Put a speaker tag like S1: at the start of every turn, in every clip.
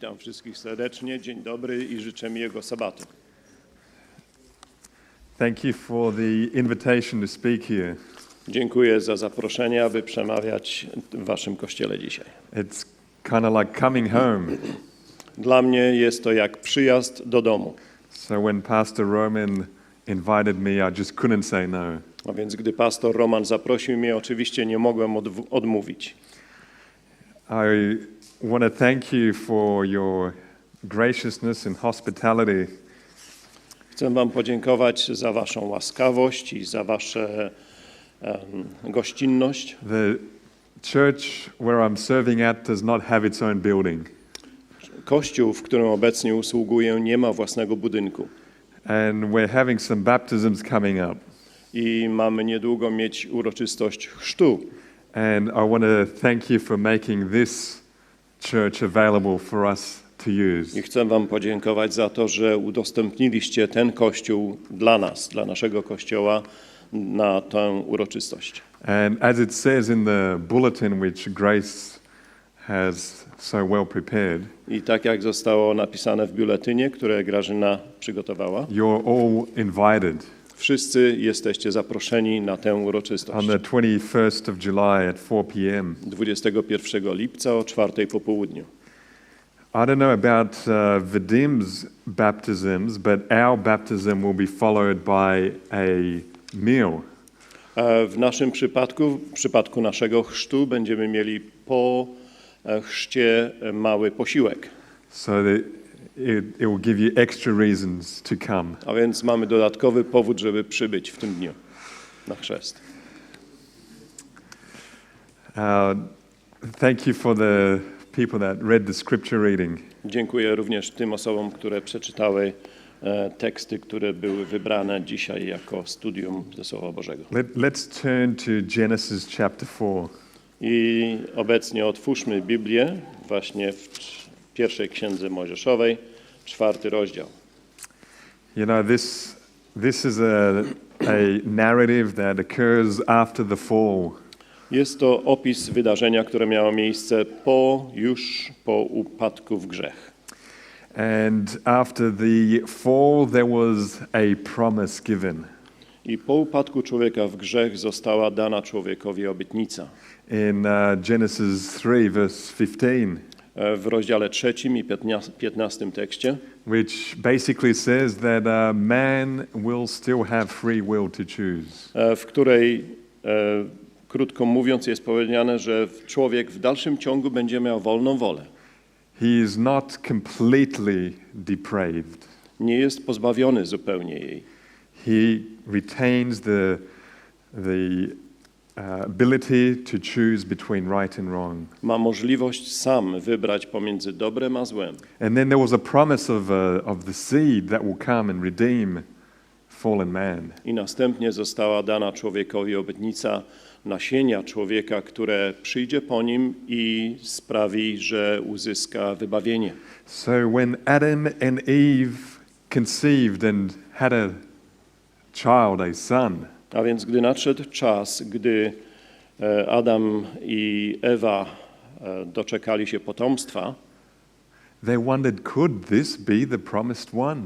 S1: Witam wszystkich serdecznie, dzień dobry i życzę miłego sabatu.
S2: Thank you for the invitation to speak here.
S1: Dziękuję za zaproszenie, aby przemawiać w waszym kościele dzisiaj.
S2: It's kind of like coming home.
S1: Dla mnie jest to jak przyjazd do domu.
S2: So when Pastor Roman invited me, I just couldn't say no.
S1: A więc gdy pastor Roman zaprosił mnie, oczywiście nie mogłem odmówić.
S2: I want to thank you for your graciousness and hospitality.
S1: Chcę wam podziękować za waszą łaskawość i za waszą gościnność.
S2: The church where I'm serving at does not have its own building.
S1: Kościół, w którym obecnie usługuję, nie ma własnego budynku.
S2: And we're having some baptisms coming up.
S1: I mamy niedługo mieć uroczystość chrztu.
S2: And I want to thank you for making this church available for us to use.
S1: I chcę wam podziękować za to, że udostępniliście ten kościół dla nas, dla naszego kościoła na tę uroczystość.
S2: And as it says in the bulletin which Grace has so well prepared,
S1: I tak jak zostało napisane w biuletynie, które Grażyna przygotowała,
S2: you're all invited
S1: wszyscy jesteście zaproszeni na tę uroczystość.
S2: on the 21st of July at 4 p.m.
S1: 21 lipca o 4 po południu.
S2: I don't know about Vadim's baptisms, but our baptism will be followed by a meal.
S1: W naszym przypadku, w przypadku naszego chrztu, będziemy mieli po chrzcie mały posiłek.
S2: So that it will give you extra reasons to come.
S1: A więc mamy dodatkowy powód, żeby przybyć w tym dniu na chrzest.
S2: Thank you for the people that read the scripture reading.
S1: Dziękuję również tym osobom, które przeczytały teksty, które były wybrane dzisiaj jako studium ze Słowa Bożego.
S2: Let's turn to Genesis chapter 4.
S1: I obecnie otwórzmy Biblię właśnie w pierwszej księdze Mojżeszowej, 4 rozdział.
S2: You know, this is a narrative that occurs after the fall.
S1: Jest to opis wydarzenia, które miało miejsce już po upadku w grzech.
S2: And after the fall there was a promise given.
S1: I po upadku człowieka w grzech została dana człowiekowi obietnica.
S2: In Genesis 3 verse 15.
S1: W rozdziale 3 i 15 tekście,
S2: Which basically says that man will still have free will to choose.
S1: w której, krótko mówiąc, jest powiedziane, że człowiek w dalszym ciągu będzie miał wolną wolę.
S2: He is not completely depraved.
S1: Nie jest pozbawiony zupełnie jej.
S2: He retains the ability to choose between right and wrong.
S1: Ma możliwość sam wybrać pomiędzy dobrem a złem.
S2: And then there was a promise of the seed that will come and redeem fallen man.
S1: I następnie została dana człowiekowi obietnica nasienia człowieka, które przyjdzie po nim i sprawi, że uzyska wybawienie.
S2: So when Adam and Eve conceived and had a child, a son,
S1: A więc gdy nadszedł czas, gdy Adam i Ewa doczekali się potomstwa,
S2: they wondered, could this be the promised one?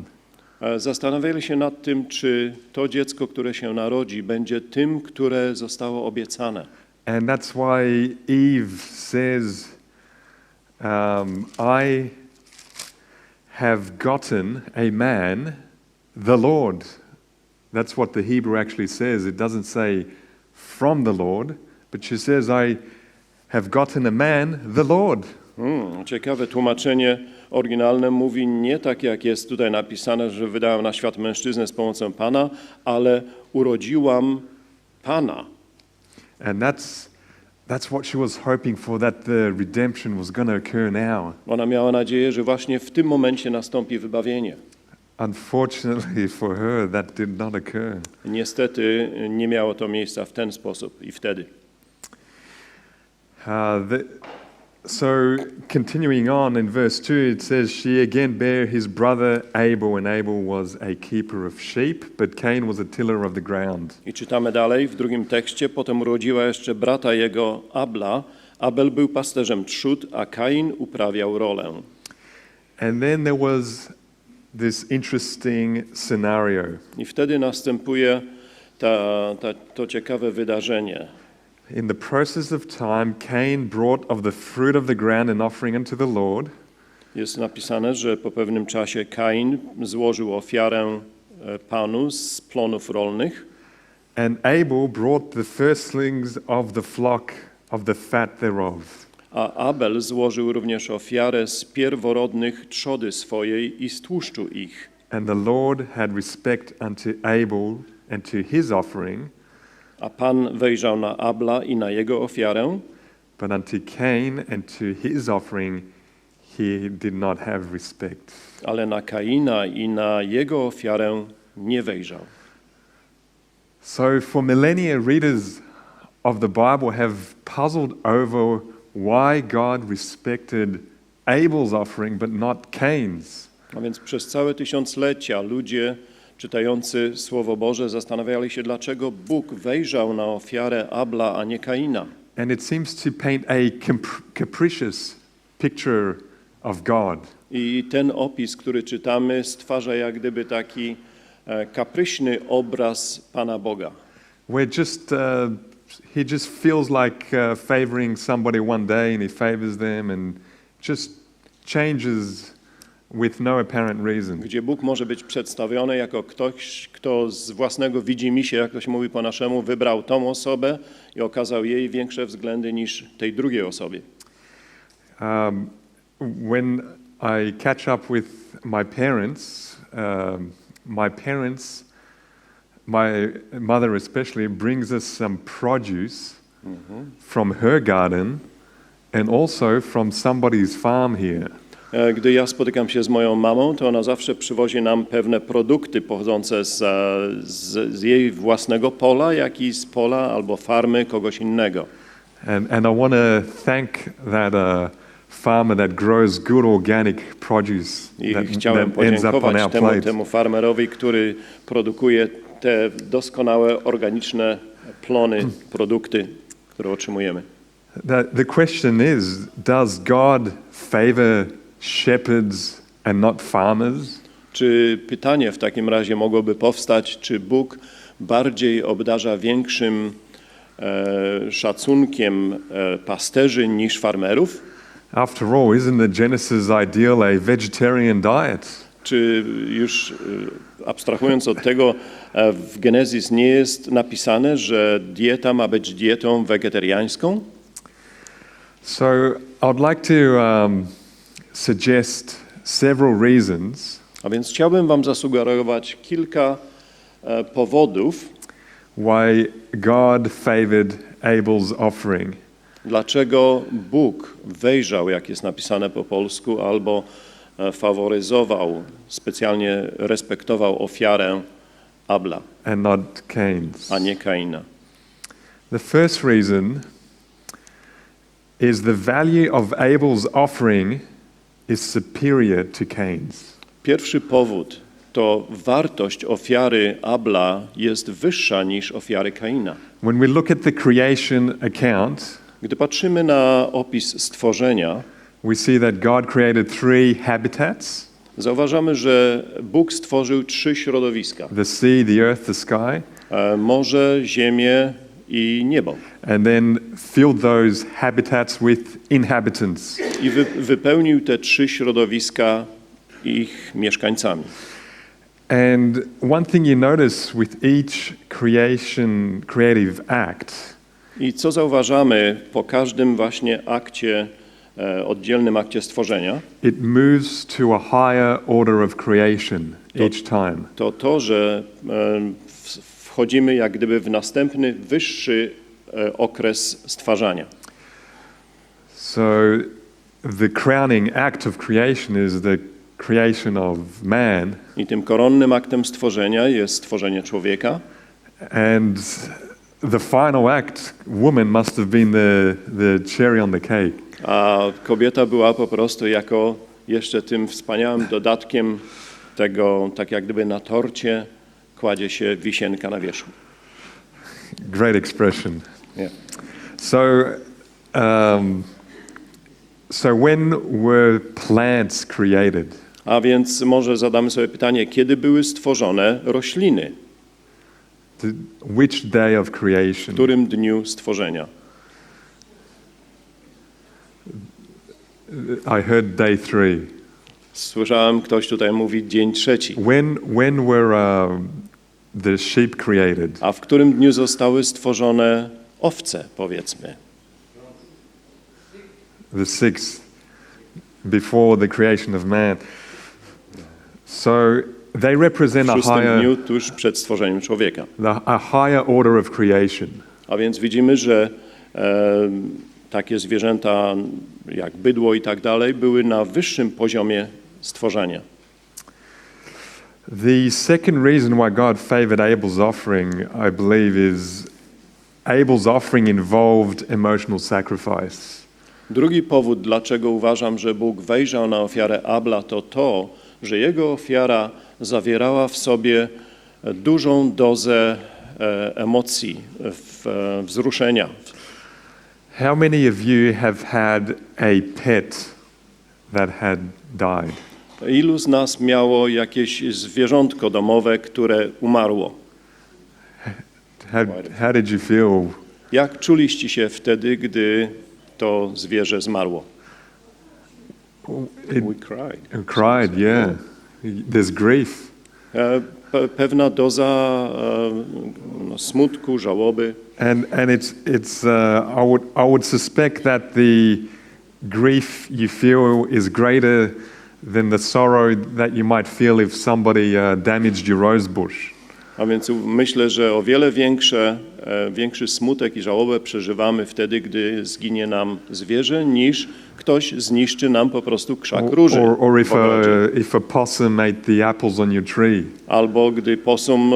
S1: zastanawiali się nad tym, czy to dziecko, które się narodzi, będzie tym, które zostało obiecane.
S2: And that's why Eve says, I have gotten a man, the Lord. That's what the Hebrew actually says. It doesn't say from the Lord, but she says, I have gotten a man, the Lord.
S1: Ciekawe tłumaczenie oryginalne mówi nie tak, jak jest tutaj napisane, że wydałam na świat mężczyznę z pomocą Pana, ale urodziłam Pana.
S2: And that's what she was hoping for, that the redemption was going to occur now.
S1: Ona miała nadzieję, że właśnie w tym momencie nastąpi wybawienie.
S2: Unfortunately for her, that did not occur.
S1: Niestety nie miało to miejsca w ten sposób i wtedy.
S2: So continuing on in verse 2, it says, she again bare his brother Abel, and Abel was a keeper of sheep, but Cain was a tiller of the ground.
S1: I czytamy dalej w drugim tekście, potem urodziła jeszcze brata jego Abla. Abel był pasterzem trzód, a Kain uprawiał rolę.
S2: And then there was this interesting scenario.
S1: I wtedy następuje to ciekawe wydarzenie.
S2: In the process of time, Cain brought of the fruit of the ground an offering unto the Lord.
S1: Jest napisane, że po pewnym czasie Kain złożył ofiarę Panu z plonów rolnych,
S2: And Abel brought the firstlings of the flock of the fat thereof.
S1: a Abel złożył również ofiarę z pierworodnych trzody swojej i z tłuszczu ich.
S2: And the Lord had respect unto Abel and to his offering,
S1: A Pan wejrzał na Abla i na jego ofiarę,
S2: but unto Cain and to his offering he did not have respect.
S1: ale na Kaina i na jego ofiarę nie wejrzał.
S2: So for millennia, readers of the Bible have puzzled over why God respected Abel's offering but not Cain's.
S1: A więc przez całe tysiąclecia ludzie czytający Słowo Boże zastanawiali się, dlaczego Bóg wejrzał na ofiarę Abla, a nie Kaina.
S2: And it seems to paint a capricious picture of God.
S1: I ten opis, który czytamy, stwarza jak gdyby taki kapryśny obraz Pana Boga.
S2: Where he just feels like favoring somebody one day and he favors them and just changes with no apparent reason.
S1: Gdzie Bóg może być przedstawiony jako ktoś, kto z własnego widzimisię, jak to się mówi po naszemu, wybrał tą osobę i okazał jej większe względy niż tej drugiej osobie.
S2: When I catch up with my parents, my mother especially, brings us some produce from her garden and also from somebody's farm here.
S1: Gdy ja spotykam się z moją mamą, to ona zawsze przywozi nam pewne produkty pochodzące z jej własnego pola, jak i z pola albo farmy kogoś innego.
S2: And I want to thank that farmer that grows good organic produce
S1: I
S2: that
S1: chciałem
S2: ends up on
S1: podziękować
S2: our plate.
S1: temu farmerowi, który produkuje te doskonałe, organiczne plony, produkty, które otrzymujemy.
S2: The question is, does God favor shepherds and not farmers?
S1: Czy pytanie w takim razie mogłoby powstać, czy Bóg bardziej obdarza większym szacunkiem pasterzy niż farmerów?
S2: After all, isn't the Genesis ideal a vegetarian diet?
S1: Czy już abstrahując od tego, w Genezis nie jest napisane, że dieta ma być dietą wegetariańską?
S2: So I'd like to suggest several reasons
S1: A więc chciałbym wam zasugerować kilka powodów,
S2: why God favored Abel's offering.
S1: dlaczego Bóg wejrzał, jak jest napisane po polsku, albo faworyzował, specjalnie respektował ofiarę Abla,
S2: And not Cain's.
S1: a nie Kaina.
S2: The first reason is the value of Abel's offering is superior to Cain's.
S1: Pierwszy powód to wartość ofiary Abla jest wyższa niż ofiary Kaina.
S2: When we look at the creation account,
S1: Gdy patrzymy na opis stworzenia,
S2: we see that God created three habitats:
S1: zauważamy, że Bóg stworzył 3 środowiska:
S2: the sea, the earth, the sky,
S1: morze, ziemię i niebo.
S2: and then filled those habitats with inhabitants.
S1: I wypełnił te 3 środowiska ich mieszkańcami.
S2: And one thing you notice with each creative act,
S1: I co zauważamy po każdym właśnie akcie, oddzielnym akcie stworzenia,
S2: it moves to a higher order of creation each time.
S1: to, że wchodzimy jak gdyby w następny, wyższy okres stwarzania.
S2: So the crowning act of creation is the creation of man,
S1: I tym koronnym aktem stworzenia jest stworzenie człowieka,
S2: and the final act, woman, must have been the cherry on the cake.
S1: a kobieta była po prostu jako jeszcze tym wspaniałym dodatkiem tego, tak jak gdyby na torcie kładzie się wisienka na wierzchu.
S2: Great expression.
S1: Yeah.
S2: So So when were plants created?
S1: A więc może zadamy sobie pytanie, kiedy były stworzone rośliny?
S2: Which day of
S1: W
S2: creation?
S1: którym dniu stworzenia?
S2: I heard day 3.
S1: Słyszałem, ktoś tutaj mówi dzień trzeci.
S2: When were the sheep created?
S1: A w którym dniu zostały stworzone owce, powiedzmy?
S2: The 6th, before the creation of man. So they represent
S1: W szóstym
S2: higher,
S1: dniu tuż przed stworzeniem człowieka.
S2: a higher order of creation.
S1: A więc widzimy, że takie zwierzęta jak bydło i tak dalej były na wyższym poziomie stworzenia.
S2: The second reason why God favored Abel's offering, I believe, is Abel's offering involved emotional sacrifice.
S1: Drugi powód, dlaczego uważam, że Bóg wejrzał na ofiarę Abla, to to, że jego ofiara zawierała w sobie dużą dozę emocji, wzruszenia.
S2: How many of you have had a pet that had died?
S1: Ilu z nas miało jakieś zwierzątko domowe, które umarło?
S2: How did you feel?
S1: Jak czuliście się wtedy, gdy to zwierzę zmarło? We cried.
S2: Cried, yeah. There's grief.
S1: Pewna doza smutku, żałoby.
S2: And I would suspect that the grief you feel is greater than the sorrow that you might feel if somebody damaged your rose bush.
S1: A więc myślę, że o wiele większy smutek i żałobę przeżywamy wtedy, gdy zginie nam zwierzę, niż ktoś zniszczy nam po prostu krzak róży
S2: Or
S1: w ogrodzie.
S2: if a possum ate the apples on your tree.
S1: Albo gdy posum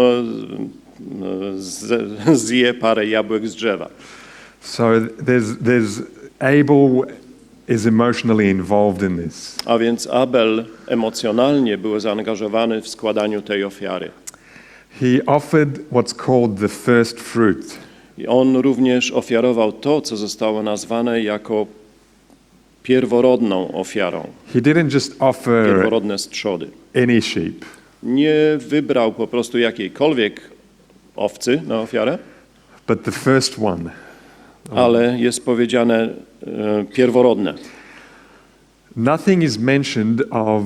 S1: zje parę jabłek z drzewa.
S2: So there's Abel is emotionally involved in this.
S1: A więc Abel emocjonalnie był zaangażowany w składaniu tej ofiary.
S2: He offered what's called the first fruit.
S1: I on również ofiarował to, co zostało nazwane jako pierworodną ofiarą.
S2: He didn't just offer
S1: Pierworodne strzody.
S2: any sheep.
S1: Nie wybrał po prostu jakiejkolwiek owcy na ofiarę,
S2: But the first one.
S1: ale jest powiedziane pierworodne.
S2: Nothing is mentioned of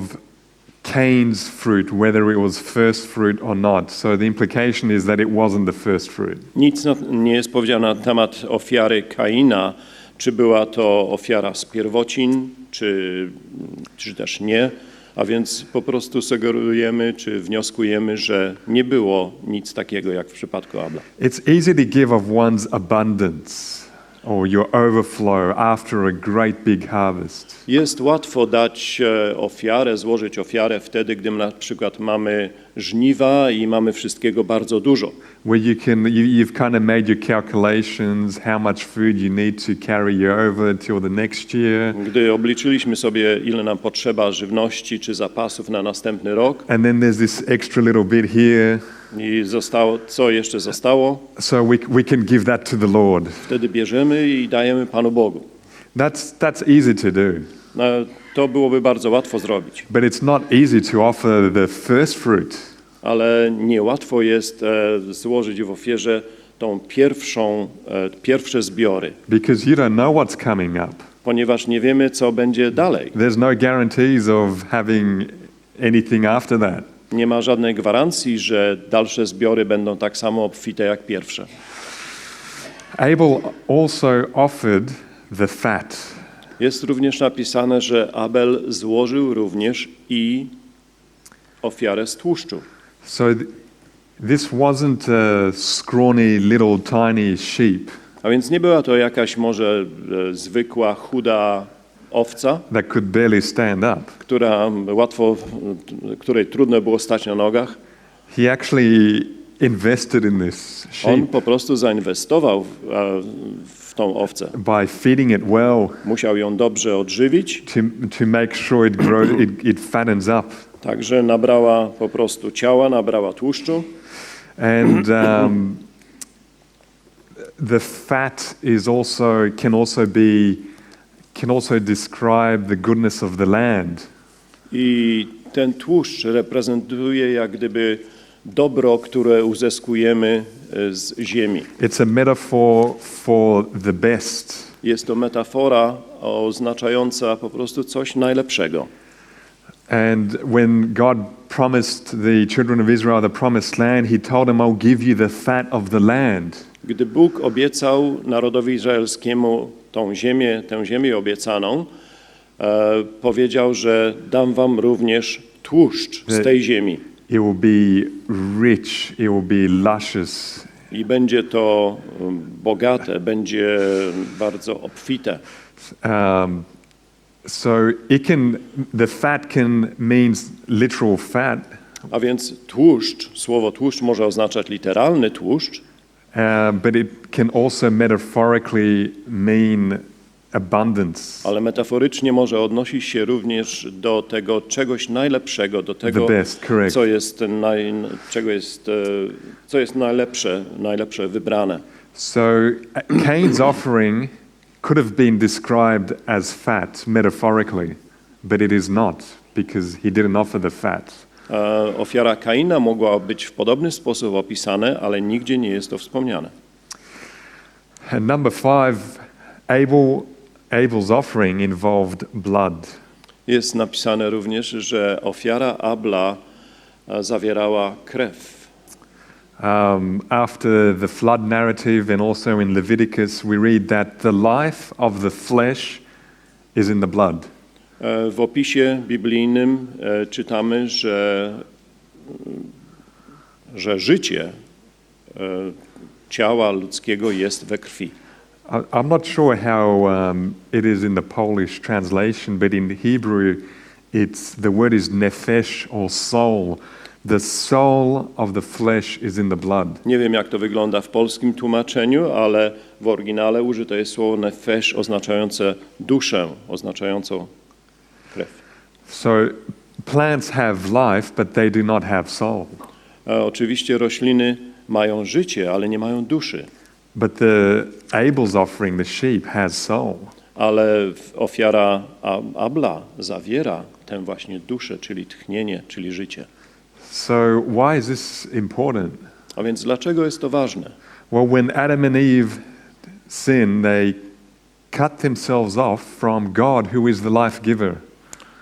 S2: Cain's fruit, whether it was first fruit or not. So the implication is that it wasn't the first fruit.
S1: Nic nie jest powiedziane na temat ofiary Kaina, czy była to ofiara z pierwocin, czy też nie. A więc po prostu sugerujemy, czy wnioskujemy, że nie było nic takiego jak w przypadku Abla.
S2: It's easy to give of one's abundance or your overflow after a great big harvest.
S1: Jest łatwo dać ofiarę, złożyć ofiarę wtedy, gdy na przykład mamy żniwa i mamy wszystkiego bardzo dużo.
S2: Where you've kind of made your calculations, how much food you need to carry you over till the next year.
S1: Gdy obliczyliśmy sobie, ile nam potrzeba żywności czy zapasów na następny rok
S2: And then there's this extra little bit here.
S1: i co jeszcze zostało,
S2: So we can give that to the Lord.
S1: wtedy bierzemy i dajemy Panu Bogu.
S2: That's easy to do.
S1: No, to byłoby bardzo łatwo zrobić,
S2: But it's not easy to offer the first fruit.
S1: ale niełatwo jest złożyć w ofierze tą pierwsze zbiory,
S2: Because you don't know what's coming up.
S1: ponieważ nie wiemy, co będzie dalej.
S2: There's no guarantees of having anything after that.
S1: Nie ma żadnej gwarancji, że dalsze zbiory będą tak samo obfite jak pierwsze.
S2: Abel also offered the fat.
S1: Jest również napisane, że Abel złożył również i ofiarę z tłuszczu.
S2: So this wasn't a scrawny little tiny sheep
S1: A więc nie była to jakaś może zwykła, chuda owca,
S2: that could barely stand up.
S1: której trudno było stać na nogach.
S2: He actually invested in this
S1: On
S2: sheep
S1: po prostu zainwestował w tą owcę.
S2: by feeding it well
S1: Musiał ją dobrze odżywić,
S2: to make sure it fattens up.
S1: także nabrała po prostu ciała, nabrała tłuszczu.
S2: And the fat can also be can also describe the goodness of the land.
S1: I ten tłuszcz reprezentuje jak gdyby dobro, które uzyskujemy z ziemi.
S2: It's a metaphor for the best.
S1: Jest to metafora oznaczająca po prostu coś najlepszego.
S2: And when God promised the children of Israel the promised land, he told them, I'll give you the fat of the land.
S1: Gdy Bóg obiecał narodowi izraelskiemu tę ziemię obiecaną, powiedział, że dam wam również tłuszcz z tej ziemi.
S2: It will be rich, it will be luscious.
S1: I będzie to bogate, będzie bardzo obfite.
S2: So the fat means literal fat.
S1: A więc tłuszcz, słowo tłuszcz może oznaczać literalny tłuszcz,
S2: but it can also metaphorically mean abundance.
S1: ale metaforycznie może odnosić się również do tego czegoś najlepszego, do tego, co jest najlepsze wybrane.
S2: So Cain's offering could have been described as fat metaphorically, but it is not, because he didn't offer the fat.
S1: Ofiara Kaina mogła być w podobny sposób opisane, ale nigdzie nie jest to wspomniane.
S2: And number 5, Abel's offering involved blood.
S1: Jest napisane również, że ofiara Abla zawierała krew.
S2: After the flood narrative and also in Leviticus, we read that the life of the flesh is in the blood.
S1: W opisie biblijnym czytamy, że życie ciała ludzkiego jest we krwi.
S2: I'm not sure how it is in the Polish translation, but in Hebrew, the word is nefesh or soul. The soul of the flesh is in the blood.
S1: Nie wiem, jak to wygląda w polskim tłumaczeniu, ale w oryginale użyte jest słowo nefesh oznaczające duszę, oznaczającą krew.
S2: So plants have life, but they do not have soul.
S1: Oczywiście rośliny mają życie, ale nie mają duszy.
S2: But Abel's offering, the sheep, has soul.
S1: Ale ofiara Abla zawiera tę właśnie duszę, czyli tchnienie, czyli życie.
S2: So why is this important?
S1: A więc dlaczego jest to ważne?
S2: Well, when Adam and Eve sinned, they cut themselves off from God, who is the life giver.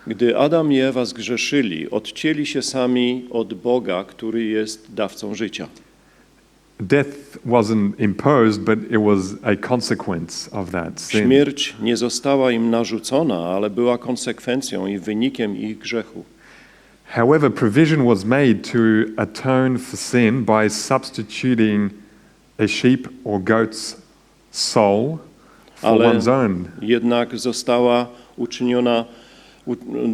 S1: Gdy Adam i Ewa zgrzeszyli, odcięli się sami od Boga, który jest dawcą życia.
S2: Death wasn't imposed, but it was a consequence of that sin.
S1: Śmierć nie została im narzucona, ale była konsekwencją i wynikiem ich grzechu.
S2: However, provision was made to atone for sin by substituting a sheep or goat's soul for one's own.
S1: Jednak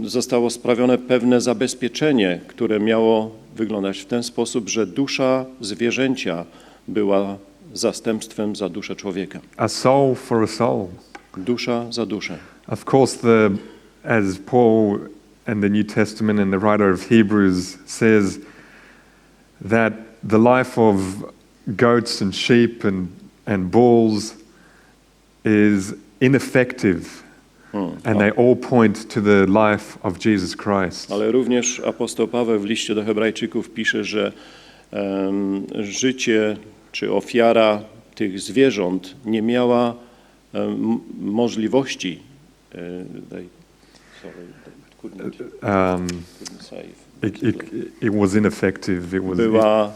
S1: zostało sprawione pewne zabezpieczenie, które miało wyglądać w ten sposób, że dusza zwierzęcia była zastępstwem za duszę człowieka.
S2: A soul for a soul.
S1: Dusza za duszę.
S2: Of course, as Paul and the New Testament and the writer of Hebrews says, that the life of goats and sheep and bulls is ineffective. And they all point to the life of Jesus Christ.
S1: Ale również apostoł Paweł w liście do Hebrajczyków pisze, że życie czy ofiara tych zwierząt nie miała możliwości. It
S2: was ineffective.
S1: Była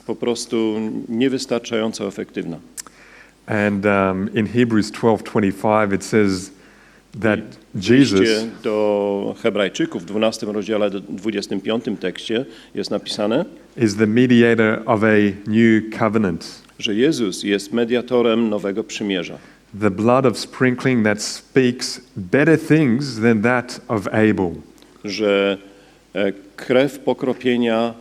S1: po prostu niewystarczająco efektywna.
S2: And in Hebrews 12:25 it says that Jesus
S1: do Hebrajczyków w 12 rozdziale 25 tekście jest napisane,
S2: is the mediator of a new covenant.
S1: Że Jezus jest mediatorem nowego przymierza.
S2: The blood of sprinkling that speaks better things than that of Abel.
S1: Że krew pokropienia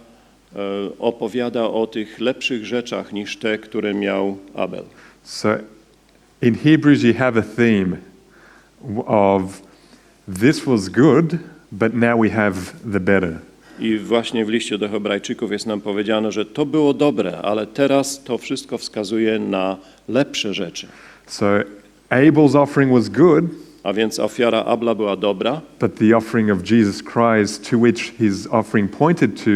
S1: opowiada o tych lepszych rzeczach niż te, które miał Abel.
S2: So in Hebrews you have a theme of this was good, but now we have the better.
S1: I właśnie w liście do Hebrajczyków jest nam powiedziane, że to było dobre, ale teraz to wszystko wskazuje na lepsze rzeczy.
S2: So Abel's offering was good.
S1: A więc ofiara Abla była dobra,
S2: but the offering of Jesus Christ, to which his offering pointed to,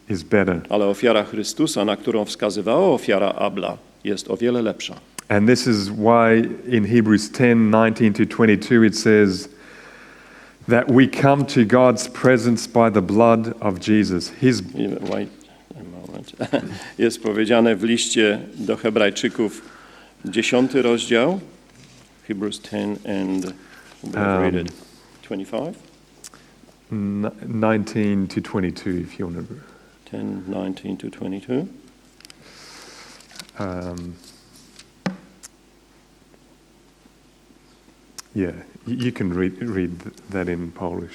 S2: is better.
S1: ale ofiara Chrystusa, na którą wskazywała ofiara Abla, jest o wiele lepsza.
S2: And this is why in Hebrews 10:19-22 it says that we come to God's presence by the blood of Jesus.
S1: Jest powiedziane w liście do Hebrajczyków 10 rozdział, Hebrews 10 and 25?
S2: 19-22 if you want to.
S1: 10:19-22.
S2: Yeah, you can read that in Polish.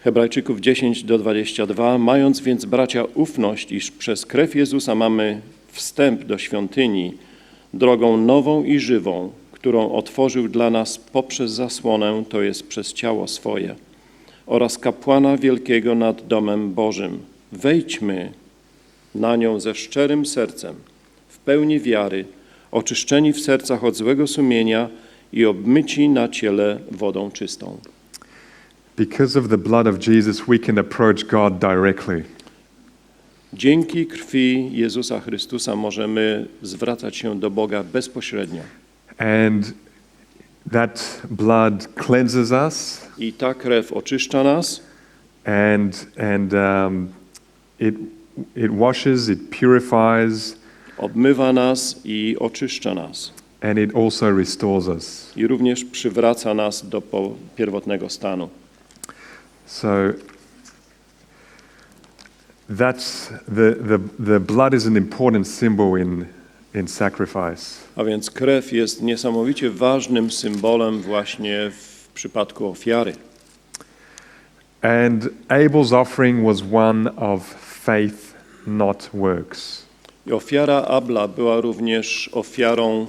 S1: Hebrajczyków 10:22. Mając więc, bracia, ufność, iż przez krew Jezusa mamy wstęp do świątyni, drogą nową i żywą, którą otworzył dla nas poprzez zasłonę, to jest przez ciało swoje, oraz kapłana wielkiego nad domem Bożym. Wejdźmy na nią ze szczerym sercem, w pełni wiary, oczyszczeni w sercach od złego sumienia i obmyci na ciele wodą czystą.
S2: Because of the blood of Jesus, we can approach God directly.
S1: Dzięki krwi Jezusa Chrystusa możemy zwracać się do Boga bezpośrednio.
S2: And that blood cleanses us.
S1: I ta krew oczyszcza nas.
S2: It washes, it purifies.
S1: Obmywa nas i oczyszcza nas.
S2: And it also restores us.
S1: I również przywraca nas do pierwotnego stanu.
S2: So that's the blood is an important symbol in sacrifice.
S1: A więc krew jest niesamowicie ważnym symbolem właśnie w przypadku ofiary.
S2: And Abel's offering was one of faith, not works.
S1: I ofiara Abla była również ofiarą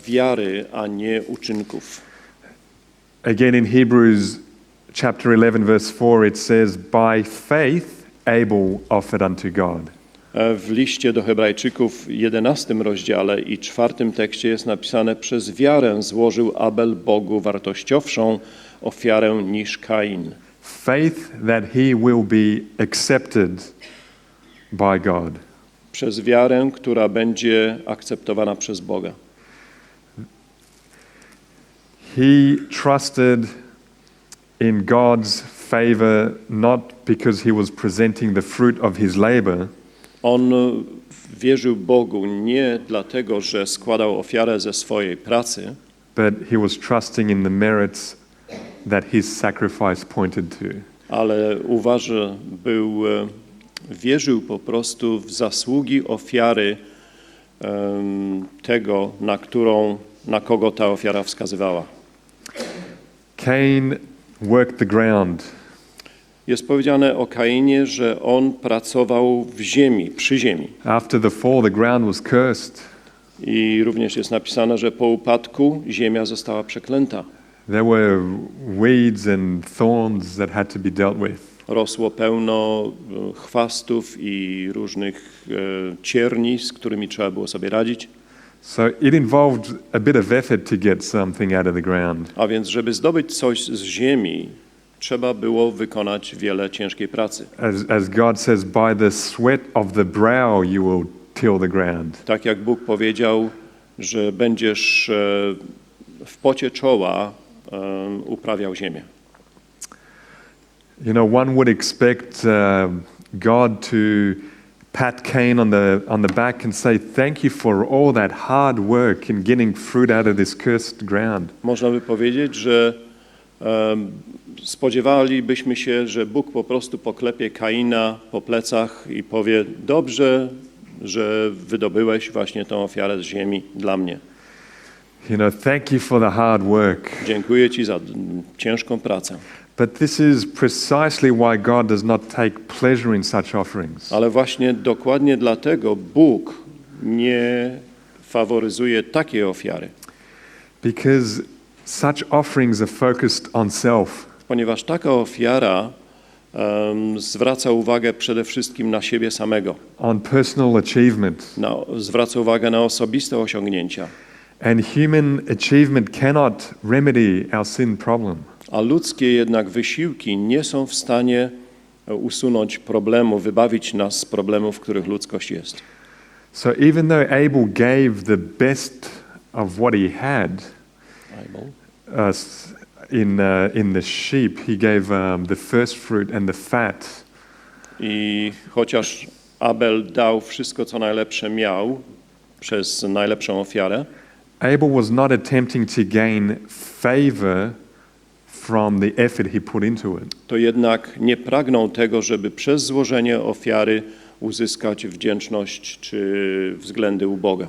S1: wiary, a nie uczynków.
S2: Again in Hebrews chapter 11 verse 4 it says, by faith Abel offered unto God.
S1: W liście do Hebrajczyków 11 rozdziale i 4 tekście jest napisane: przez wiarę złożył Abel Bogu wartościowszą ofiarę niż Kain.
S2: Faith that he will be accepted by God.
S1: Przez wiarę, która będzie akceptowana przez Boga.
S2: He trusted in God's favor not because he was presenting the fruit of his labor.
S1: On wierzył Bogu nie dlatego, że składał ofiarę ze swojej pracy,
S2: but he was trusting in the merits that his sacrifice pointed to.
S1: ale wierzył po prostu w zasługi ofiary tego, na kogo ta ofiara wskazywała.
S2: Cain worked the ground.
S1: Jest powiedziane o Kainie, że on pracował w ziemi, przy ziemi.
S2: After the fall, the ground was cursed.
S1: I również jest napisane, że po upadku ziemia została przeklęta.
S2: There were weeds and thorns that had to be dealt with.
S1: Rosło pełno chwastów i różnych cierni, z którymi trzeba było sobie radzić.
S2: So it involved a bit of effort to get something out of the ground.
S1: A więc, żeby zdobyć coś z ziemi, trzeba było wykonać wiele ciężkiej pracy.
S2: As God says, by the sweat of the brow you will till the ground.
S1: Tak jak Bóg powiedział, że będziesz w pocie czoła uprawiał ziemię.
S2: You know, one would expect God to pat Cain on the back and say, thank you for all that hard work in getting fruit out of this cursed ground.
S1: Można by powiedzieć, że spodziewalibyśmy się, że Bóg po prostu poklepie Kaina po plecach i powie: dobrze, że wydobyłeś właśnie tę ofiarę z ziemi dla mnie.
S2: You know, thank you for the hard work.
S1: Dziękuję Ci za ciężką pracę.
S2: But this is precisely why God does not take pleasure in such offerings.
S1: Ale właśnie dokładnie dlatego Bóg nie faworyzuje takiej ofiary.
S2: Because such offerings are focused on self.
S1: Ponieważ taka ofiara zwraca uwagę przede wszystkim na siebie samego.
S2: On personal achievement.
S1: Zwraca uwagę na osobiste osiągnięcia.
S2: And human achievement cannot remedy our sin problem.
S1: A ludzkie jednak wysiłki nie są w stanie usunąć problemu, wybawić nas z problemów, w których ludzkość jest.
S2: So even though Abel gave the best of what he had in the sheep, he gave the first fruit and the fat.
S1: I chociaż Abel dał wszystko, co najlepsze miał przez najlepszą ofiarę,
S2: Abel was not attempting to gain favor from the effort he put into it.
S1: to jednak nie pragnął tego, żeby przez złożenie ofiary uzyskać wdzięczność czy względy u Boga.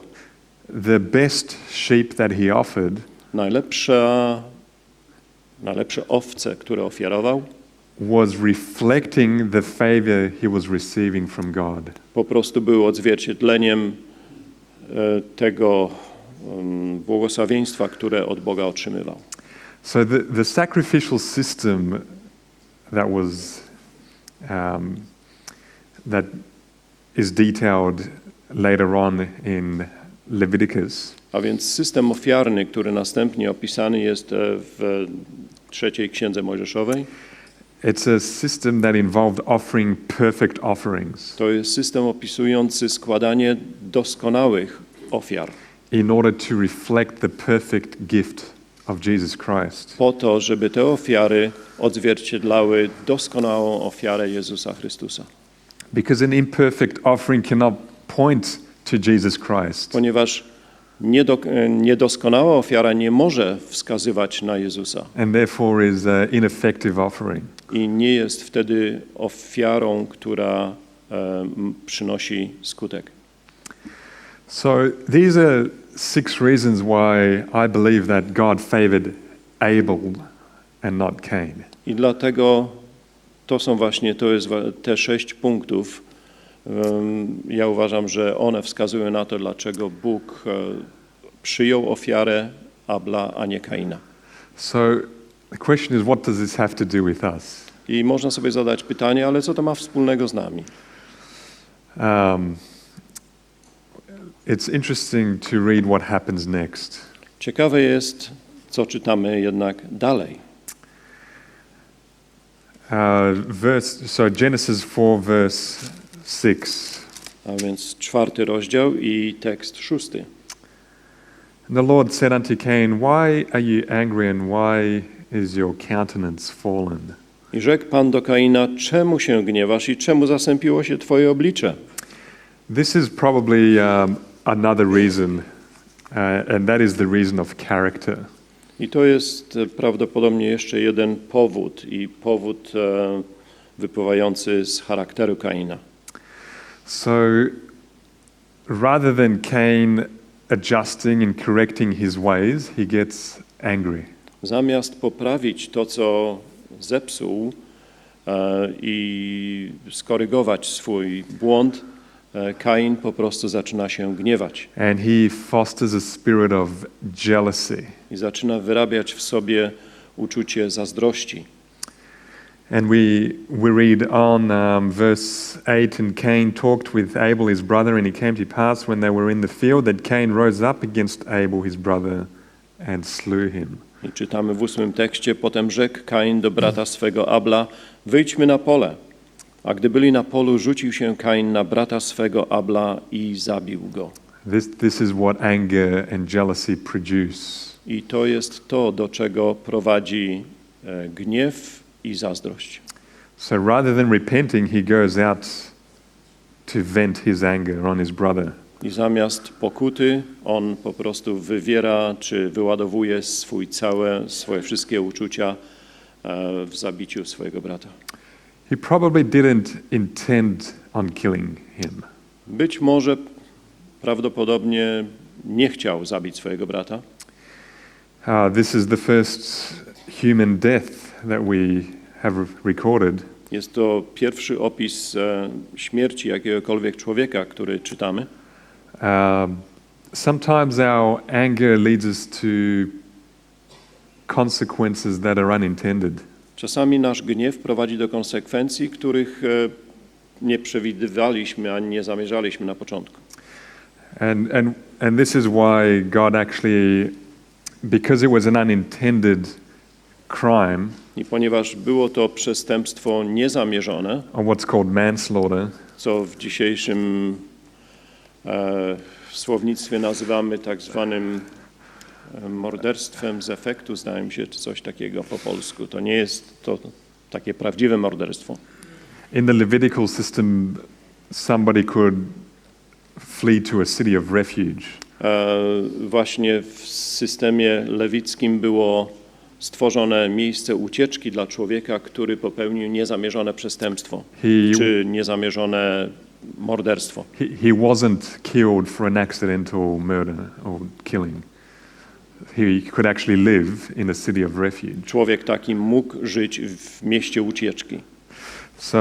S2: The best sheep that he offered
S1: Najlepsze owce, które ofiarował,
S2: was reflecting the favor he was receiving from God.
S1: po prostu były odzwierciedleniem tego błogosławieństwa, które od Boga otrzymywał.
S2: So the sacrificial system that was that is detailed later on in Leviticus
S1: A więc system ofiarny, który następnie opisany jest w trzeciej księdze Mojżeszowej,
S2: it's a system that involved offering perfect offerings
S1: to jest system opisujący składanie doskonałych ofiar
S2: in order to reflect the perfect gift of Jesus Christ.
S1: po to, żeby te ofiary odzwierciedlały doskonałą ofiarę Jezusa Chrystusa.
S2: Because an imperfect offering cannot point to Jesus Christ.
S1: Ponieważ niedoskonała ofiara nie może wskazywać na Jezusa
S2: And therefore is an ineffective offering.
S1: i nie jest wtedy ofiarą, która przynosi skutek.
S2: So these are 6 reasons why I believe that God favored Abel and not Cain.
S1: I dlatego to jest te 6 punktów. Ja uważam, że one wskazują na to, dlaczego Bóg przyjął ofiarę Abla, a nie Kaina.
S2: So the question is, what does this have to do with us?
S1: I można sobie zadać pytanie, ale co to ma wspólnego z nami?
S2: It's interesting to read what happens next.
S1: Ciekawe jest, co czytamy jednak dalej.
S2: So Genesis 4 verse 6.
S1: A więc 4 rozdział i tekst 6.
S2: The Lord said unto Cain, why are you angry and why is your countenance fallen?
S1: I rzekł Pan do Kaina, czemu się gniewasz i czemu zasępiło się twoje oblicze?
S2: This is probably another reason, and that is the reason of character.
S1: I to jest prawdopodobnie jeszcze jeden powód wypływający z charakteru Kaina.
S2: So rather than Cain adjusting and correcting his ways, he gets angry.
S1: Zamiast poprawić to, co zepsuł i skorygować swój błąd, Kain po prostu zaczyna się gniewać.
S2: And he fosters a spirit of jealousy.
S1: I zaczyna wyrabiać w sobie uczucie zazdrości.
S2: And we read on verse 8, and Cain talked with Abel his brother, and it came to pass when they were in the field that Cain rose up against Abel his brother and slew him.
S1: I czytamy w 8 tekście, potem rzekł Kain do brata swego Abla, wyjdźmy na pole. A gdy byli na polu, rzucił się Kain na brata swego Abla i zabił go.
S2: This is what anger and jealousy produce.
S1: I to jest to, do czego prowadzi gniew i zazdrość.
S2: So rather than repenting, he goes out to vent his anger on his brother.
S1: I zamiast pokuty on po prostu wywiera czy wyładowuje swoje wszystkie uczucia w zabiciu swojego brata.
S2: He probably didn't intend on killing him.
S1: Być może prawdopodobnie nie chciał zabić swojego brata.
S2: This is the first human death that we have recorded.
S1: Jest to pierwszy opis śmierci jakiegokolwiek człowieka, który czytamy.
S2: Sometimes our anger leads us to consequences that are unintended.
S1: Czasami nasz gniew prowadzi do konsekwencji, których nie przewidywaliśmy ani nie zamierzaliśmy na początku.
S2: And this is why God actually, because it was an unintended crime,
S1: I ponieważ było to przestępstwo niezamierzone,
S2: or what's called manslaughter,
S1: co w dzisiejszym słownictwie nazywamy tak zwanym morderstwem z efektu, zdaje mi się, czy coś takiego po polsku. To nie jest to takie prawdziwe morderstwo.
S2: in the Levitical system, somebody could flee to a city of refuge.
S1: Właśnie w systemie lewickim było stworzone miejsce ucieczki dla człowieka, który popełnił niezamierzone przestępstwo, czy niezamierzone morderstwo.
S2: He wasn't killed for an accidental murder or killing. He could actually live in a city of refuge.
S1: Człowiek taki mógł żyć w mieście ucieczki.
S2: So,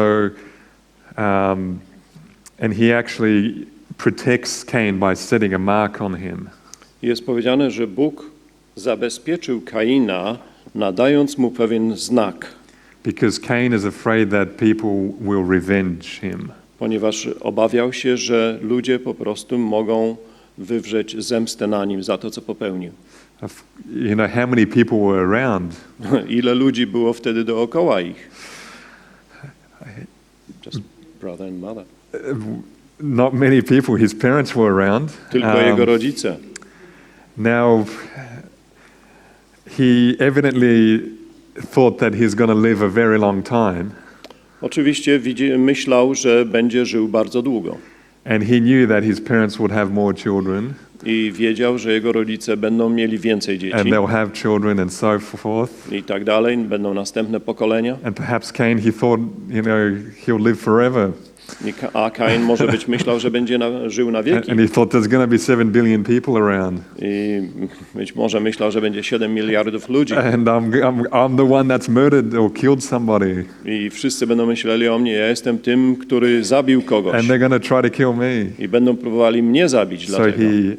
S2: and he actually protects Cain by setting a mark on him.
S1: Jest powiedziane, że Bóg zabezpieczył Kaina, nadając mu pewien znak,
S2: Because Cain is afraid that people will revenge him.
S1: ponieważ obawiał się, że ludzie po prostu mogą wywrzeć zemstę na nim za to, co popełnił.
S2: You know, how many people were around?
S1: Ile ludzi było wtedy dookoła ich? Just brother and mother.
S2: Not many people. His parents were around.
S1: Tylko jego rodzice.
S2: Now, he evidently thought that he's going to live a very long time.
S1: Oczywiście myślał, że będzie żył bardzo długo.
S2: And he knew that his parents would have more children.
S1: I wiedział, że jego rodzice będą mieli więcej
S2: And
S1: dzieci.
S2: they'll have children and so forth.
S1: I tak dalej, będą następne pokolenia.
S2: And perhaps Cain, he thought, you know, he'll live forever.
S1: A Kain może być myślał, że będzie żył na wieki.
S2: And he thought there's going to be 7 billion people around.
S1: I być może myślał, że będzie 7 miliardów ludzi.
S2: And I'm the one that's murdered or killed somebody.
S1: I wszyscy będą myśleli o mnie, ja jestem tym, który zabił kogoś.
S2: And they're going to try to kill me.
S1: I będą próbowali mnie zabić
S2: So
S1: dlatego.
S2: he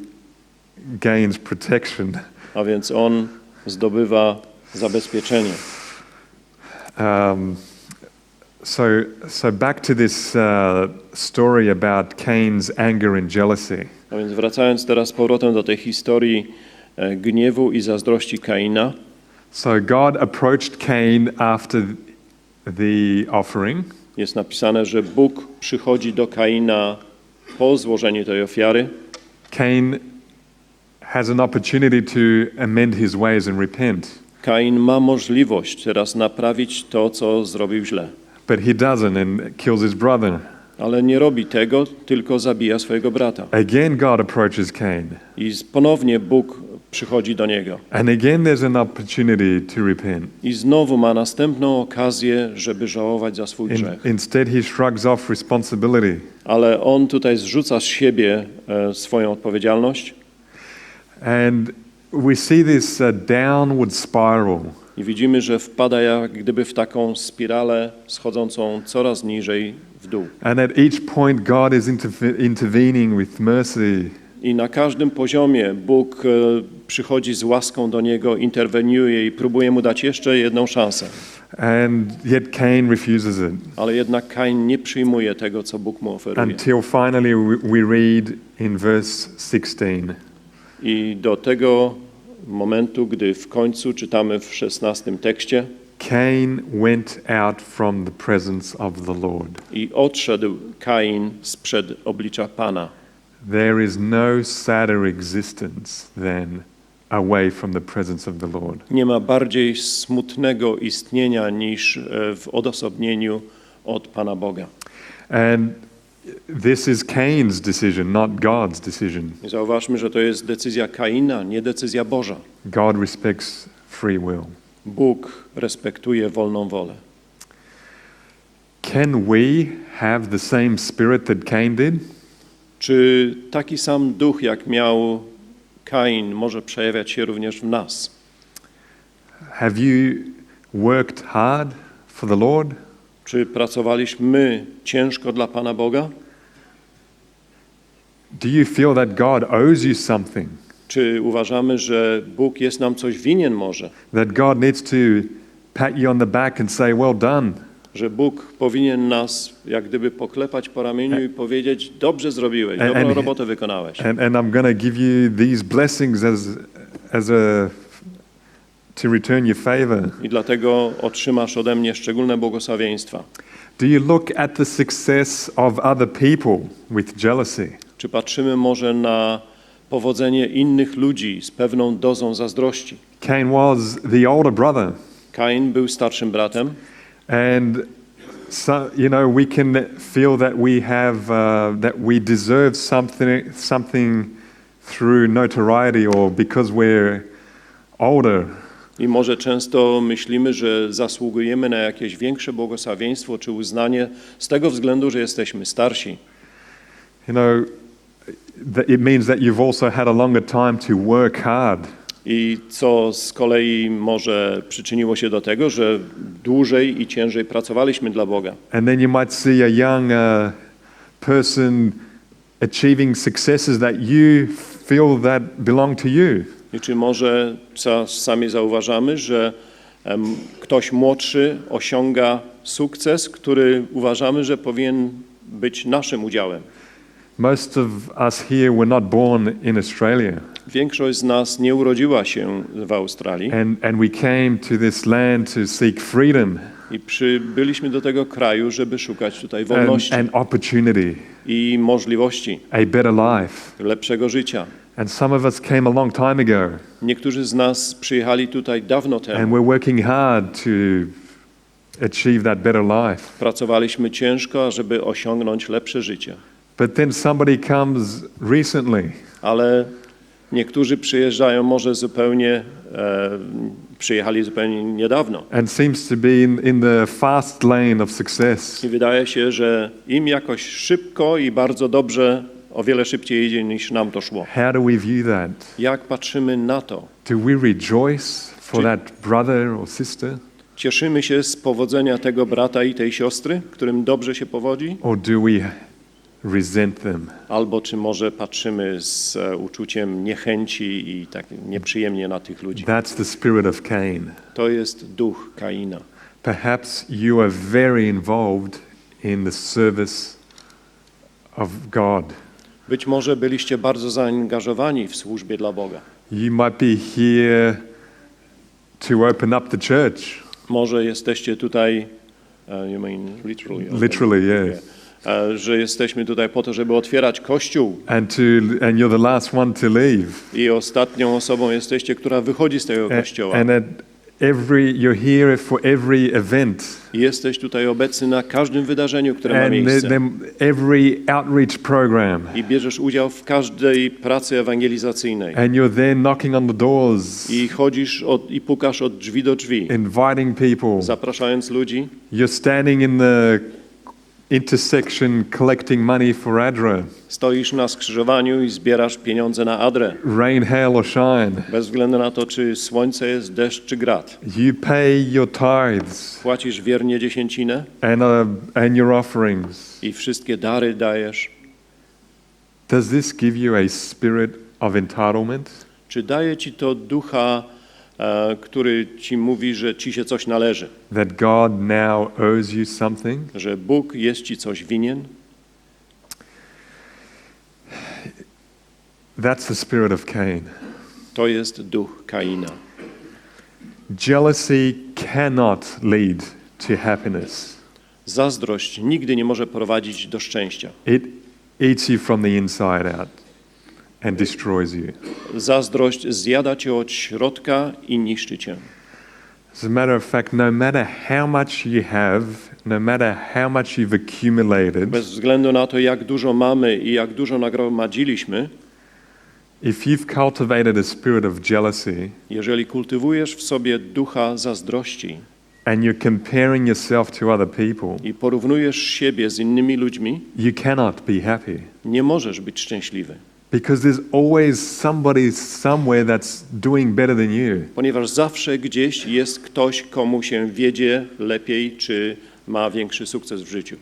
S2: gains protection.
S1: A więc on zdobywa zabezpieczenie.
S2: So back to this story about Cain's anger and jealousy.
S1: A więc wracając teraz z powrotem do tej historii gniewu i zazdrości Kaina.
S2: So God approached Cain after the offering.
S1: Jest napisane, że Bóg przychodzi do Kaina po złożeniu tej ofiary.
S2: Cain has an opportunity to amend his ways and repent.
S1: Kain ma możliwość teraz naprawić to, co zrobił źle.
S2: But he doesn't and kills his brother.
S1: Ale nie robi tego, tylko zabija swojego brata.
S2: Again God approaches Cain.
S1: I ponownie Bóg przychodzi do niego.
S2: And again there's an opportunity to repent.
S1: I znowu ma następną okazję, żeby żałować za swój grzech.
S2: Instead he shrugs off responsibility.
S1: Ale on tutaj zrzuca z siebie swoją odpowiedzialność.
S2: And we see this downward spiral.
S1: I widzimy, że wpada jak gdyby w taką spiralę schodzącą coraz niżej w dół.
S2: And at each point God is intervening with mercy.
S1: I na każdym poziomie Bóg przychodzi z łaską do niego, interweniuje i próbuje mu dać jeszcze jedną szansę.
S2: And yet Cain refuses it.
S1: Ale jednak Kain nie przyjmuje tego, co Bóg mu oferuje.
S2: Until finally we read in verse 16.
S1: I do tego momentu, gdy w końcu czytamy w 16 tekście:
S2: Cain went out from the presence of the Lord.
S1: I odszedł Kain sprzed oblicza Pana.
S2: There is no sadder existence than away from the presence of the Lord.
S1: Nie ma bardziej smutnego istnienia niż w odosobnieniu od Pana Boga.
S2: And this is Cain's decision, not God's decision.
S1: I zauważmy, że to jest decyzja Kaina, nie decyzja Boża.
S2: God respects free will.
S1: Bóg respektuje wolną wolę.
S2: Can we have the same spirit that Cain did?
S1: Czy taki sam duch, jak miał Kain, może przejawiać się również w nas?
S2: Have you worked hard for the Lord?
S1: Czy pracowaliśmy ciężko dla Pana Boga?
S2: Do you feel that God owes you something?
S1: Czy uważamy, że Bóg jest nam coś winien może?
S2: That God needs to pat you on the back and say, well done?
S1: że Bóg powinien nas jak gdyby poklepać po ramieniu i powiedzieć, dobrze zrobiłeś, dobrą robotę wykonałeś.
S2: And I'm going to give you these blessings to return your favor.
S1: I dlatego otrzymasz ode mnie szczególne błogosławieństwa.
S2: Do you look at the success of other people with jealousy?
S1: Czy patrzymy może na powodzenie innych ludzi z pewną dozą zazdrości?
S2: Cain was the older brother.
S1: Kain był starszym bratem.
S2: And so, we can feel that we have that we deserve something through notoriety or because we're older.
S1: I może często myślimy, że zasługujemy na jakieś większe błogosławieństwo czy uznanie z tego względu, że jesteśmy starsi.
S2: It means that you've also had a longer time to work hard.
S1: I co z kolei może przyczyniło się do tego, że dłużej i ciężej pracowaliśmy dla Boga.
S2: And then you might see a young person achieving successes that you feel that belong to you.
S1: I czy może czasami zauważamy, że ktoś młodszy osiąga sukces, który uważamy, że powinien być naszym udziałem.
S2: Most of us here were not born in Australia.
S1: Większość z nas nie urodziła się w Australii.
S2: And we came to this land to seek freedom.
S1: I przybyliśmy do tego kraju, żeby szukać tutaj wolności
S2: and opportunity.
S1: I możliwości,
S2: a better life.
S1: Lepszego życia.
S2: And some of us came a long time ago.
S1: Niektórzy z nas przyjechali tutaj dawno temu.
S2: And we're working hard to achieve that better life.
S1: Pracowaliśmy ciężko, żeby osiągnąć lepsze życie.
S2: But then somebody comes recently.
S1: Ale niektórzy przyjeżdżają może przyjechali zupełnie niedawno.
S2: And seems to be in the fast lane of success.
S1: I wydaje się, że im jakoś szybko i bardzo dobrze, o wiele szybciej idzie niż nam to szło.
S2: How do we view that?
S1: Jak patrzymy na to?
S2: Do we rejoice for that brother or sister?
S1: Cieszymy się z powodzenia tego brata i tej siostry, którym dobrze się powodzi?
S2: Or do we resent them?
S1: Albo czy może patrzymy z uczuciem niechęci i tak nieprzyjemnie na tych ludzi?
S2: That's the spirit of Cain.
S1: To jest duch Kaina.
S2: Perhaps you are very involved in the service of God.
S1: Być może byliście bardzo zaangażowani w służbie dla Boga.
S2: You might be here to open up the church.
S1: Może jesteście tutaj, you mean literally?
S2: Literally, yes.
S1: Że jesteśmy tutaj po to, żeby otwierać Kościół.
S2: And you're the last one to leave.
S1: I ostatnią osobą jesteście, która wychodzi z tego kościoła.
S2: And you're here for every event.
S1: Jesteś tutaj obecny na każdym wydarzeniu, które ma miejsce.
S2: Every outreach program.
S1: I bierzesz udział w każdej pracy ewangelizacyjnej.
S2: And you're there knocking on the doors.
S1: I chodzisz i pukasz od drzwi do drzwi.
S2: Inviting people.
S1: Zapraszając ludzi.
S2: You're standing in the intersection collecting money for ADRA.
S1: Stoisz na skrzyżowaniu i zbierasz pieniądze na ADRę.
S2: Rain, hail or shine.
S1: Bez względu na to, czy słońce jest, deszcz czy grad.
S2: You pay your tithes.
S1: Płacisz wiernie dziesięcinę.
S2: And your offerings.
S1: I wszystkie dary dajesz.
S2: Does this give you a spirit of entitlement?
S1: Czy daje ci to ducha, który ci mówi, że ci się coś należy?
S2: That God now owes you something?
S1: Że Bóg jest ci coś winien?
S2: That's the spirit of Cain.
S1: To jest duch Kaina.
S2: Jealousy cannot lead to happiness.
S1: Zazdrość nigdy nie może prowadzić do szczęścia.
S2: It eats you from the inside out and destroys you.
S1: Zazdrość zjada cię od środka i niszczy cię.
S2: As a matter of fact, no matter how much you have, no matter how much you've accumulated,
S1: bez względu na to, jak dużo mamy i jak dużo nagromadziliśmy,
S2: if you've cultivated a spirit of jealousy,
S1: jeżeli kultywujesz w sobie ducha zazdrości
S2: and you're comparing yourself to other people,
S1: i porównujesz siebie z innymi ludźmi,
S2: you cannot be happy.
S1: Nie możesz być szczęśliwy.
S2: Because there's always somebody somewhere that's doing better than you.
S1: Ponieważ zawsze gdzieś jest ktoś, komu się wiedzie lepiej, czy ma większy sukces w życiu.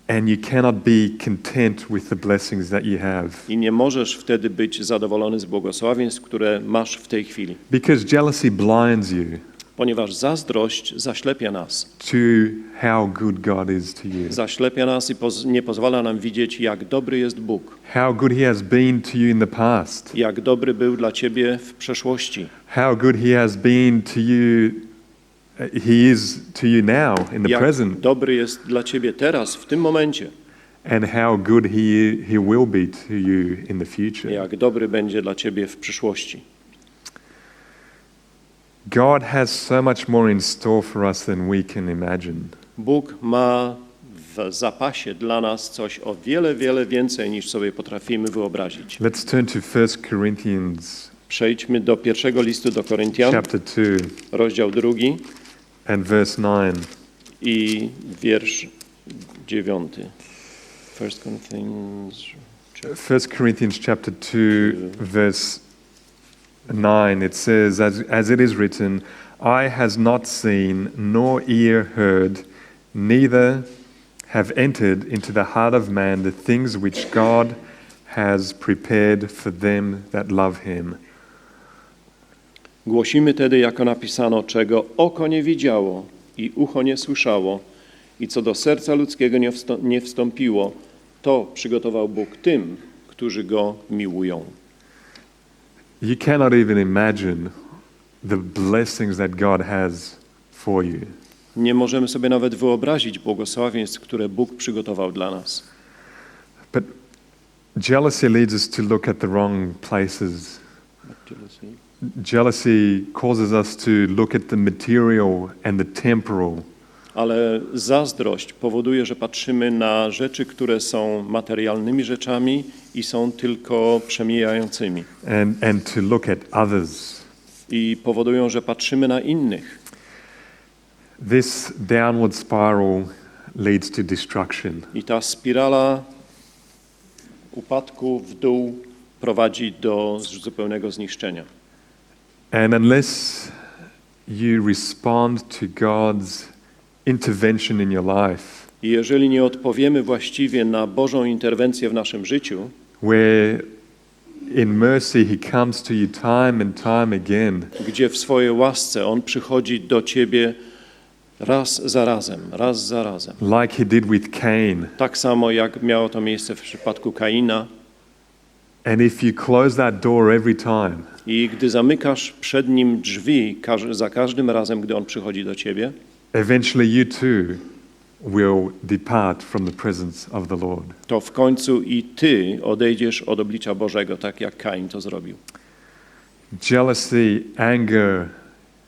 S2: And you cannot be content with the blessings that you have.
S1: I nie możesz wtedy być zadowolony z błogosławieństw, które masz w tej chwili.
S2: Because jealousy blinds you.
S1: ponieważ zazdrość zaślepia nas.
S2: to how good God is to you.
S1: Zaślepia nas i nie pozwala nam widzieć, jak dobry jest Bóg.
S2: How good He has been to you in the past.
S1: Jak dobry był dla ciebie w przeszłości.
S2: How good He has been to you, He is to you now in the
S1: Jak
S2: present.
S1: dobry jest dla ciebie teraz, w tym momencie.
S2: And how good He will be to you in the future.
S1: Jak dobry będzie dla ciebie w przyszłości.
S2: God has so much more in store for us than we can imagine.
S1: Bóg ma w zapasie dla nas coś o wiele, wiele więcej, niż sobie potrafimy wyobrazić.
S2: Let's turn to 1 Corinthians
S1: Przejdźmy do pierwszego listu do Koryntian,
S2: chapter 2
S1: rozdział 2
S2: and verse 9.
S1: i wiersz 9.
S2: 1 Corinthians chapter 2 verse 9, it says, as it is written, eye has not seen, nor ear heard, neither have entered into the heart of man the things which God has prepared for them that love Him.
S1: Głosimy tedy, jako napisano, czego oko nie widziało i ucho nie słyszało i co do serca ludzkiego nie wstąpiło, to przygotował Bóg tym, którzy Go miłują.
S2: You cannot even imagine the blessings that God has for you.
S1: Nie możemy sobie nawet wyobrazić błogosławieństw, które Bóg przygotował dla nas.
S2: But jealousy leads us to look at the wrong places. Jealousy causes us to look at the material and the temporal.
S1: Ale zazdrość powoduje, że patrzymy na rzeczy, które są materialnymi rzeczami i są tylko przemijającymi.
S2: And to look at others.
S1: I powodują, że patrzymy na innych.
S2: This downward spiral leads to destruction.
S1: I ta spirala upadku w dół prowadzi do zupełnego zniszczenia.
S2: And unless you respond to God's intervention in your life,
S1: I jeżeli nie odpowiemy właściwie na Bożą interwencję w naszym życiu,
S2: where in mercy He comes to you time and time again,
S1: gdzie w swojej łasce On przychodzi do ciebie raz za razem.
S2: like He did with Cain,
S1: Tak samo jak miało to miejsce w przypadku Kaina.
S2: and if you close that door every time,
S1: I gdy zamykasz przed nim drzwi za każdym razem, gdy on przychodzi do ciebie,
S2: eventually you too will depart from the presence of the Lord.
S1: to w końcu i ty odejdziesz od oblicza Bożego, tak jak Kain to zrobił.
S2: Jealousy, anger,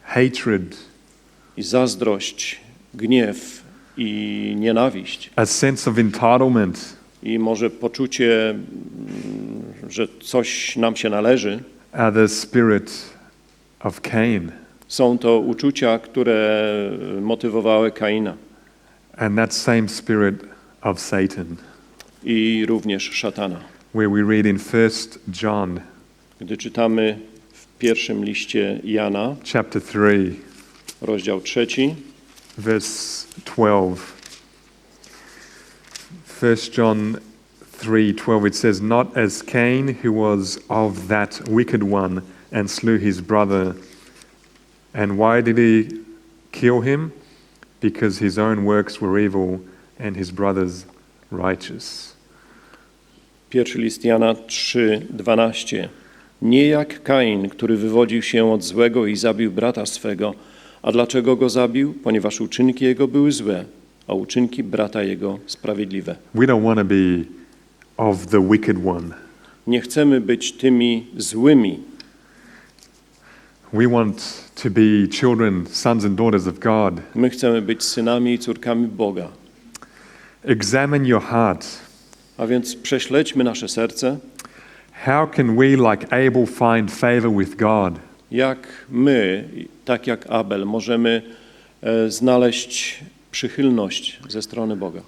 S2: hatred,
S1: I zazdrość, gniew i nienawiść
S2: a sense of entitlement
S1: i może poczucie, że coś nam się należy,
S2: are the spirit of Cain.
S1: są to uczucia, które motywowały Kaina
S2: And that same spirit of Satan,
S1: i również szatana.
S2: where we read in 1 John
S1: Gdy czytamy w pierwszym liście Jana,
S2: chapter 3,
S1: rozdział 3,
S2: verse 12. 1 John 3:12, it says, not as Cain, who was of that wicked one and slew his brother. And why did he kill him? Because his own works were evil and his brother's righteous.
S1: Pierwszy list Jana 3:12. Nie jak Kain, który wywodził się od złego i zabił brata swego. A dlaczego go zabił? Ponieważ uczynki jego były złe, a uczynki brata jego sprawiedliwe.
S2: We don't want to be of the wicked one.
S1: Nie chcemy być tymi złymi.
S2: We want to be children, sons and daughters of God.
S1: My chcemy być synami i córkami Boga.
S2: Examine your heart.
S1: A więc prześledźmy nasze serce.
S2: How can we, like Abel, find favor with God?
S1: Jak my, tak jak Abel, możemy znaleźć przychylność ze strony Boga.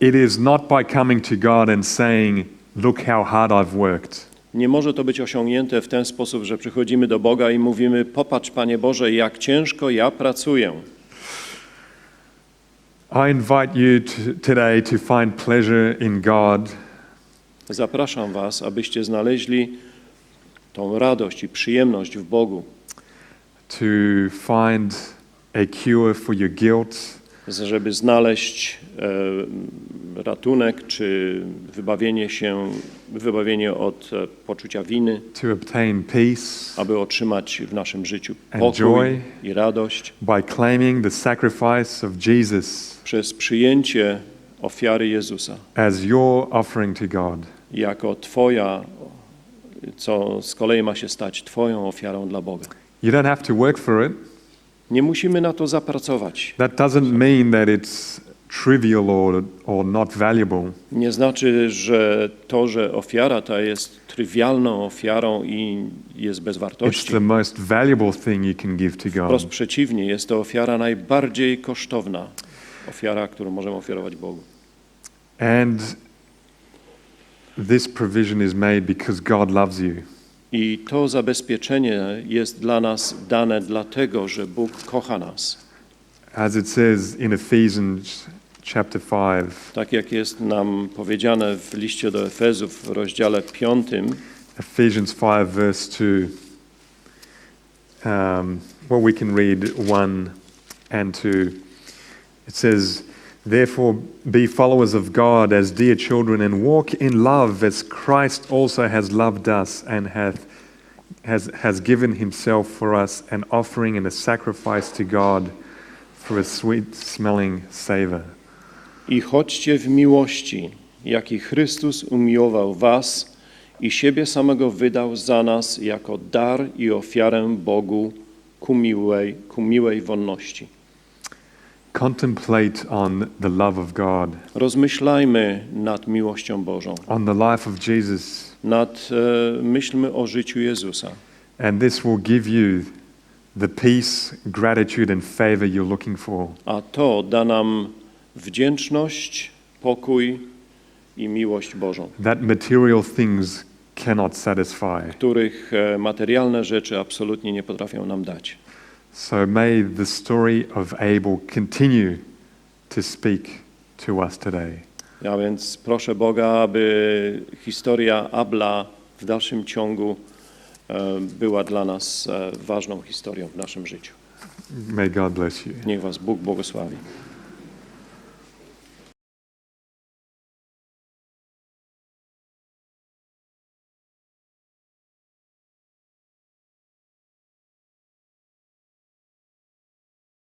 S2: It is not by coming to God and saying, look how hard I've worked.
S1: Nie może to być osiągnięte w ten sposób, że przychodzimy do Boga i mówimy: popatrz, Panie Boże, jak ciężko ja pracuję.
S2: I invite you today to find pleasure in God.
S1: Zapraszam was, abyście znaleźli tą radość i przyjemność w Bogu.
S2: to find a cure for your guilt,
S1: żeby znaleźć ratunek czy wybawienie od poczucia winy,
S2: to obtain peace
S1: aby otrzymać w naszym życiu
S2: and
S1: pokój
S2: joy
S1: i radość
S2: by claiming the sacrifice of Jesus
S1: przez przyjęcie ofiary Jezusa
S2: as your offering to God.
S1: jako Twoja, co z kolei ma się stać Twoją ofiarą dla Boga.
S2: You don't have to work for it.
S1: Nie musimy na to zapracować.
S2: That doesn't mean that it's trivial or not valuable.
S1: Nie znaczy, że ofiara ta jest trywialną ofiarą i jest bez
S2: It's
S1: wartości.
S2: the most valuable thing you can give to
S1: Wprost
S2: God.
S1: przeciwnie, jest to ofiara najbardziej kosztowna. Ofiara, którą możemy ofiarować Bogu.
S2: And this provision is made because God loves you.
S1: I to zabezpieczenie jest dla nas dane dlatego, że Bóg kocha nas.
S2: As it says in Ephesians chapter 5,
S1: Tak jak jest nam powiedziane w liście do Efezów w rozdziale 5,
S2: Ephesians 5 verse 2, well, we can read 1 and 2. It says, "Therefore be followers of God as dear children and walk in love as Christ also has loved us and has given himself for us an offering and a sacrifice to God for a sweet smelling savor."
S1: i chodźcie w miłości, jaki Chrystus umiłował was i siebie samego wydał za nas jako dar i ofiarę Bogu ku miłej wonności.
S2: Contemplate on the love of God,
S1: Rozmyślajmy nad miłością Bożą,
S2: on the life of Jesus,
S1: myślmy o życiu Jezusa.
S2: and this will give you the peace, gratitude and favor you're looking for.
S1: A to da nam wdzięczność, pokój i miłość Bożą,
S2: That material things cannot satisfy.
S1: których materialne rzeczy absolutnie nie potrafią nam dać.
S2: So may the story of Abel continue to speak to us today.
S1: Ja więc proszę Boga, aby historia Abla w dalszym ciągu była dla nas ważną historią w naszym życiu.
S2: May God bless you.
S1: Niech was Bóg błogosławi.